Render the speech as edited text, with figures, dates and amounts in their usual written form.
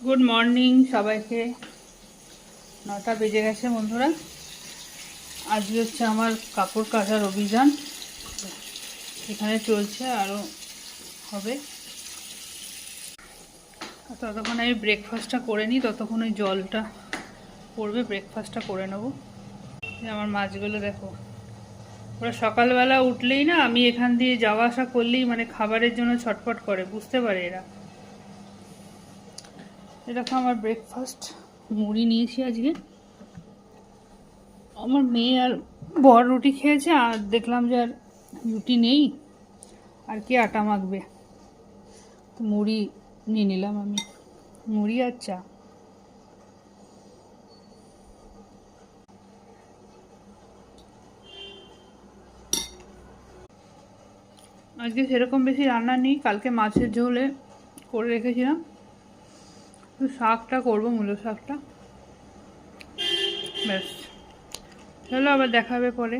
Good morning সবাইকে। 9টা বেজে গেছে বন্ধুরা। আজকে হচ্ছে আমার কাপড় কাচার অভিযান এখানে চলছে, আরও হবে। ততক্ষণ আমি ব্রেকফাস্টটা করে নিই, ততক্ষণ ওই জলটা পড়বে, ব্রেকফাস্টটা করে নেবো। আমার মাছগুলো দেখো, ওরা সকালবেলা উঠলেই না, আমি এখান দিয়ে যাওয়া আসা করলেই মানে খাবারের জন্য ছটফট করে, বুঝতে পারে এরা। এরকম আমার ব্রেকফাস্ট মুড়ি নিয়েছি আজকে। আমার মেয়ে আর বর রুটি খেয়েছে, আর দেখলাম যে আর রুটি নেই, আর কি আটা মাখবে, তো মুড়ি নিয়ে নিলাম আমি, মুড়ি আর চা। আজকে সেরকম বেশি রান্না নেই, কালকে মাছের ঝোলে করে রেখেছিলাম, তো শাকটা করবো, মূলো শাকটা, ব্যাস। চলো আবার দেখা হবে পরে।